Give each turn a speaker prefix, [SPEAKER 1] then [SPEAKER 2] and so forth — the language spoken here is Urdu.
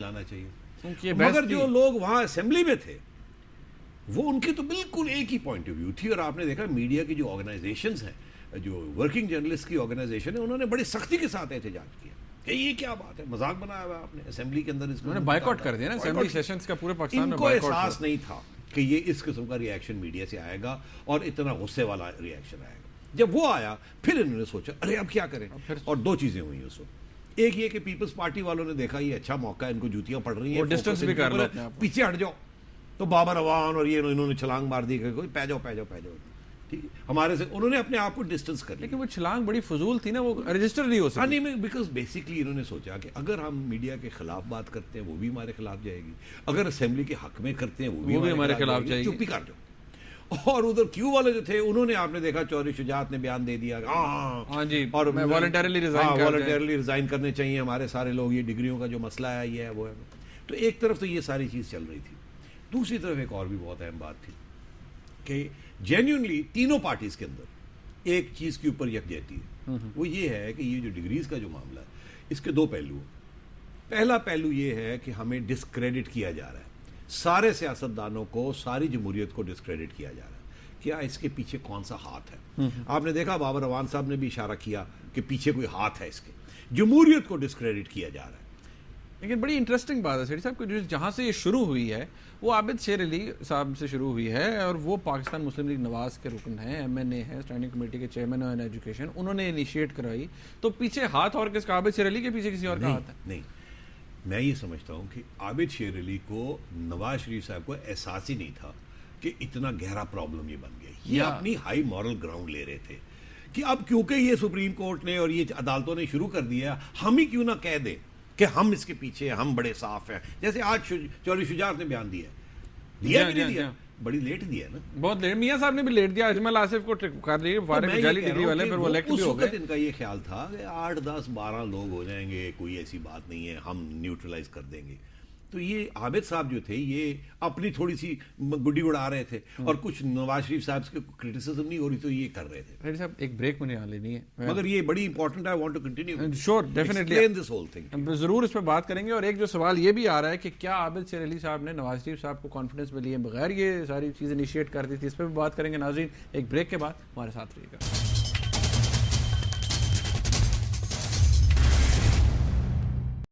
[SPEAKER 1] جانا چاہیے. مگر جو لوگ وہاں اسمبلی میں تھے وہ ان کی تو بالکل ایک ہی پوائنٹ آف ویو تھی. اور آپ نے دیکھا میڈیا کی جو آرگنائزیشنز ہیں, جو ورکنگ جرنلسٹ کی آرگنائزیشن ہے, انہوں نے بڑی سختی کے ساتھ احتجاج کیا کہ یہ کیا بات ہے, مذاق بنایا ہوا آپ نے اسمبلی کے اندر. اس کو
[SPEAKER 2] بائیکاٹ کر دیا نا اسمبلی سیشنز کا پورے پاکستان میں.
[SPEAKER 1] ان کو احساس نہیں تھا کہ یہ اس قسم کا ری ایکشن میڈیا سے آئے گا اور اتنا غصے والا ری ایکشن آئے گا. جب وہ آیا پھر انہوں نے سوچا ارے اب کیا کریں, اور دو چیزیں ہوئی اس وقت. ایک یہ کہ پیپلز پارٹی والوں نے دیکھا یہ اچھا موقع ہے, ان کو جوتیاں پڑ رہی ہیں,
[SPEAKER 2] ڈسٹنس بھی کر لو,
[SPEAKER 1] پیچھے ہٹ جاؤ. تو بابر اوان اور یہ انہوں نے چھلانگ مار دی کہ پہ جاؤ پہ جاؤ پہ جاؤ. ٹھیک ہے, ہمارے سے انہوں نے اپنے آپ کو ڈسٹنس کر لیا.
[SPEAKER 2] لیکن وہ چھلانگ بڑی فضول تھی نا, وہ رجسٹر نہیں ہو سکتی.
[SPEAKER 1] نہیں, بیکاز بیسکلی انہوں نے سوچا کہ اگر ہم میڈیا کے خلاف بات کرتے ہیں وہ بھی ہمارے خلاف جائے گی, اگر اسمبلی کے حق میں کرتے ہیں وہ بھی ہمارے خلاف جائے گی, چپ ہی کر جاؤ. اور ادھر کیو والے جو تھے انہوں نے, آپ نے دیکھا چوری شجاعت نے بیان دے دیا
[SPEAKER 2] ہاں جی, اور
[SPEAKER 1] والنٹیرلی ریزائن کرنے چاہیے ہمارے سارے لوگ, یہ ڈگریوں کا جو مسئلہ ہے یہ ہے وہ ہے. تو ایک طرف تو یہ ساری چیز چل رہی تھی. دوسری طرف ایک اور بھی بہت اہم بات تھی کہ جینیونلی تینوں پارٹیز کے اندر ایک چیز کے اوپر یکجہتی ہے. وہ یہ ہے کہ یہ جو ڈگریز کا جو معاملہ ہے اس کے دو پہلو ہیں. پہلا پہلو یہ ہے کہ ہمیں ڈسکریڈٹ کیا جا رہا ہے, سارے سیاستدانوں کو, ساری جمہوریت کو ڈسکریڈٹ کیا جا رہا ہے. کیا اس کے پیچھے کون سا ہاتھ ہے؟ آپ نے دیکھا بابر اوان صاحب نے بھی اشارہ کیا کہ پیچھے کوئی ہاتھ ہے اس کے. جمہوریت کو ڈسکریڈٹ کیا جا رہا ہے.
[SPEAKER 2] لیکن بڑی انٹرسٹنگ بات ہے سیٹھی صاحب کہ جہاں سے یہ شروع ہوئی ہے وہ عابد شیر علی صاحب سے شروع ہوئی ہے, اور وہ پاکستان مسلم لیگ نواز کے رکن ہیں, ایم این اے ہے, اسٹینڈنگ کمیٹی کے چیئرمین آن ایجوکیشن, انہوں نے انیشیٹ کرائی. تو پیچھے ہاتھ اور کس کا, عابد شیر علی کے پیچھے کسی اور کا ہاتھ ہے؟
[SPEAKER 1] نہیں, میں یہ سمجھتا ہوں کہ عابد شیر علی کو, نواز شریف صاحب کو احساس ہی نہیں تھا کہ اتنا گہرا پرابلم یہ بن گیا. یہ اپنی ہائی مورل گراؤنڈ لے رہے تھے کہ اب کیونکہ یہ سپریم کورٹ نے اور یہ عدالتوں نے شروع کر دیا, ہم ہی کیوں نہ کہہ دیں کہ ہم اس کے پیچھے, ہم بڑے صاف ہیں. جیسے آج چوری شجاعت نے بیان دیا دیا, بڑی لیٹ دیا نا,
[SPEAKER 2] بہت لیٹ. میاں صاحب نے بھی لیٹ دیا, اجمل آصف کو کر لی فارغ جعلی ڈگری والے, پھر وہ الیکٹ بھی ہو گئے.
[SPEAKER 1] ان کا یہ خیال تھا کہ 8 10 12 لوگ ہو جائیں گے, کوئی ایسی بات نہیں ہے, ہم نیوٹرلائز کر دیں گے. تو یہ عابد صاحب جو تھے یہ اپنی تھوڑی سی گڈی اڑا رہے تھے, اور کچھ نواز شریف صاحب کے کرٹیسزم نہیں ہو رہی تو یہ کر رہے تھے.
[SPEAKER 2] صاحب ایک بریک مجھے یہاں لینی ہے,
[SPEAKER 1] مگر یہ بڑی امپورٹنٹ ہے. I want to continue.
[SPEAKER 2] Sure, definitely.
[SPEAKER 1] Explain this whole thing.
[SPEAKER 2] ضرور اس پہ بات کریں گے. اور ایک جو سوال یہ بھی آ رہا ہے کہ کیا عابد شیر علی صاحب نے نواز شریف صاحب کو کانفیڈنس میں لیے بغیر یہ ساری چیزیں انیشیٹ کر دی تھی, اس پہ بھی بات کریں گے. ناظرین ایک بریک کے بعد ہمارے ساتھ رہیے گا.